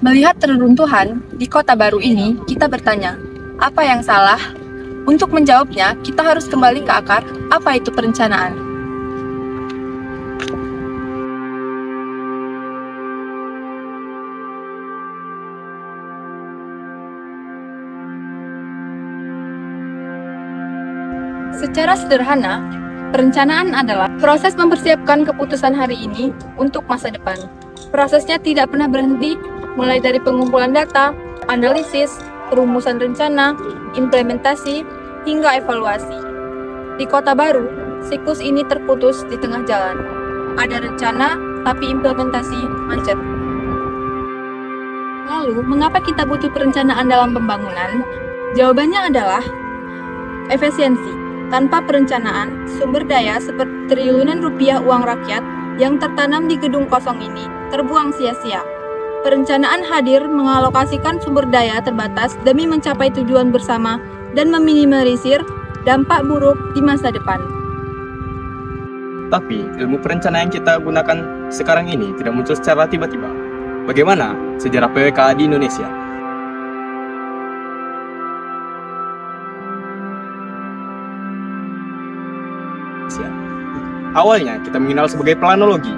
Melihat reruntuhan di kota baru ini, kita bertanya, apa yang salah? Untuk menjawabnya, kita harus kembali ke akar, apa itu perencanaan? Secara sederhana, perencanaan adalah proses mempersiapkan keputusan hari ini untuk masa depan. Prosesnya tidak pernah berhenti, mulai dari pengumpulan data, analisis, perumusan rencana, implementasi, hingga evaluasi. Di kota baru, siklus ini terputus di tengah jalan. Ada rencana, tapi implementasi macet. Lalu, mengapa kita butuh perencanaan dalam pembangunan? Jawabannya adalah efisiensi. Tanpa perencanaan, sumber daya seperti triliunan rupiah uang rakyat yang tertanam di gedung kosong ini terbuang sia-sia. Perencanaan hadir mengalokasikan sumber daya terbatas demi mencapai tujuan bersama dan meminimalisir dampak buruk di masa depan. Tapi ilmu perencanaan yang kita gunakan sekarang ini tidak muncul secara tiba-tiba. Bagaimana sejarah PWK di Indonesia? Awalnya kita mengenal sebagai planologi,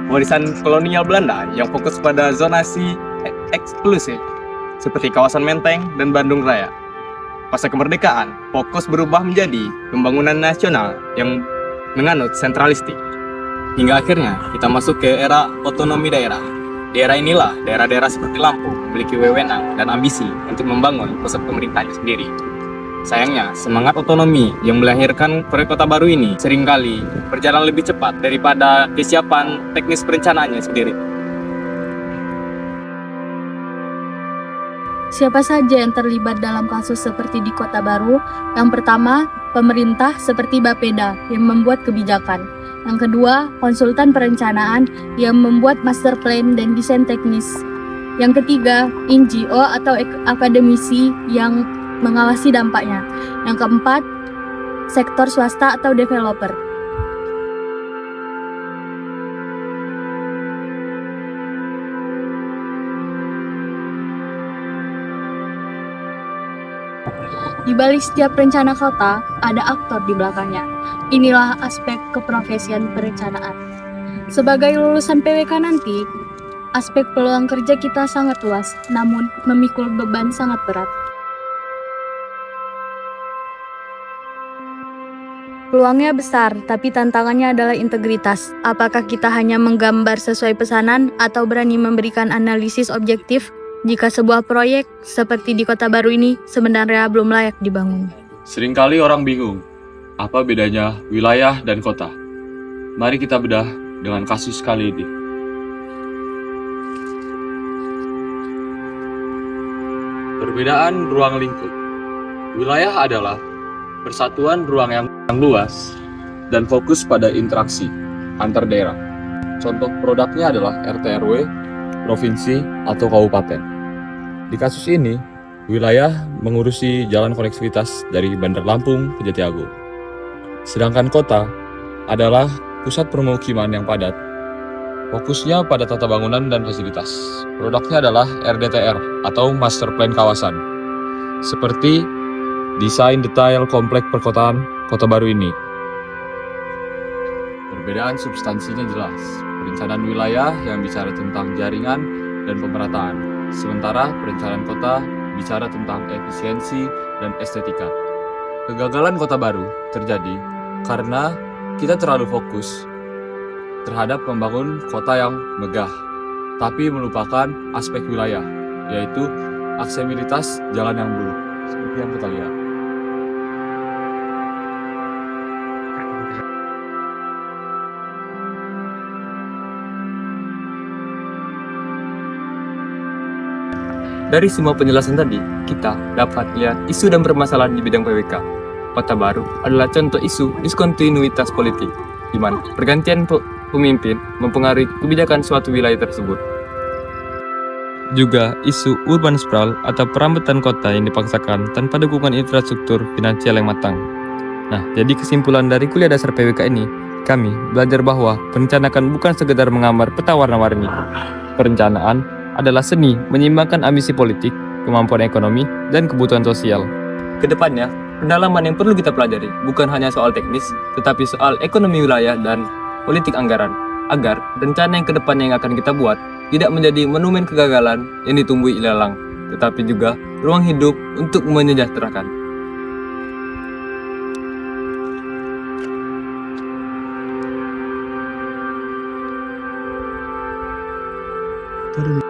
warisan kolonial Belanda yang fokus pada zonasi eksklusif seperti kawasan Menteng dan Bandung Raya. Pasca kemerdekaan, fokus berubah menjadi pembangunan nasional yang menganut sentralistik. Hingga akhirnya kita masuk ke era otonomi daerah. Di era inilah daerah-daerah seperti Lampung memiliki wewenang dan ambisi untuk membangun pusat pemerintahannya sendiri. Sayangnya, semangat otonomi yang melahirkan proyek kota baru ini seringkali berjalan lebih cepat daripada kesiapan teknis perencanaannya sendiri. Siapa saja yang terlibat dalam kasus seperti di Kota Baru? Yang pertama, pemerintah seperti Bapeda yang membuat kebijakan. Yang kedua, konsultan perencanaan yang membuat master plan dan desain teknis. Yang ketiga, NGO atau akademisi yang mengawasi dampaknya. Yang keempat, sektor swasta atau developer. Di balik setiap rencana kota, ada aktor di belakangnya. Inilah aspek keprofesian perencanaan. Sebagai lulusan PWK nanti, aspek peluang kerja kita sangat luas, namun memikul beban sangat berat. Peluangnya besar, tapi tantangannya adalah integritas. Apakah kita hanya menggambar sesuai pesanan atau berani memberikan analisis objektif jika sebuah proyek seperti di Kota Baru ini sebenarnya belum layak dibangun? Seringkali orang bingung, apa bedanya wilayah dan kota? Mari kita bedah dengan kasus kali ini. Perbedaan ruang lingkup. Wilayah adalah persatuan ruang yang luas dan fokus pada interaksi antar daerah. Contoh produknya adalah RT RW, provinsi, atau kabupaten. Di kasus ini, wilayah mengurusi jalan konektivitas dari Bandar Lampung ke Jatiagung. Sedangkan kota adalah pusat permukiman yang padat. Fokusnya pada tata bangunan dan fasilitas. Produknya adalah RDTR atau Master Plan Kawasan. Seperti desain detail komplek perkotaan Kota Baru ini. Perbedaan substansinya jelas. Perencanaan wilayah yang bicara tentang jaringan dan pemerataan, sementara perencanaan kota bicara tentang efisiensi dan estetika. Kegagalan Kota Baru terjadi karena kita terlalu fokus terhadap membangun kota yang megah, tapi melupakan aspek wilayah, yaitu aksesibilitas jalan yang buruk, seperti yang kita lihat. Dari semua penjelasan tadi, kita dapat lihat isu dan permasalahan di bidang PWK. Kota Baru adalah contoh isu diskontinuitas politik, di mana pergantian pemimpin mempengaruhi kebijakan suatu wilayah tersebut. Juga isu urban sprawl atau perambatan kota yang dipaksakan tanpa dukungan infrastruktur finansial yang matang. Nah, jadi kesimpulan dari kuliah dasar PWK ini, kami belajar bahwa perencanaan bukan sekedar menggambar peta warna-warni. Perencanaan adalah seni menyeimbangkan ambisi politik, kemampuan ekonomi, dan kebutuhan sosial. Kedepannya, pendalaman yang perlu kita pelajari bukan hanya soal teknis, tetapi soal ekonomi wilayah dan politik anggaran, agar rencana yang kedepannya yang akan kita buat tidak menjadi monumen kegagalan yang ditumbuhi ilalang, tetapi juga ruang hidup untuk menyejahterakan. Terima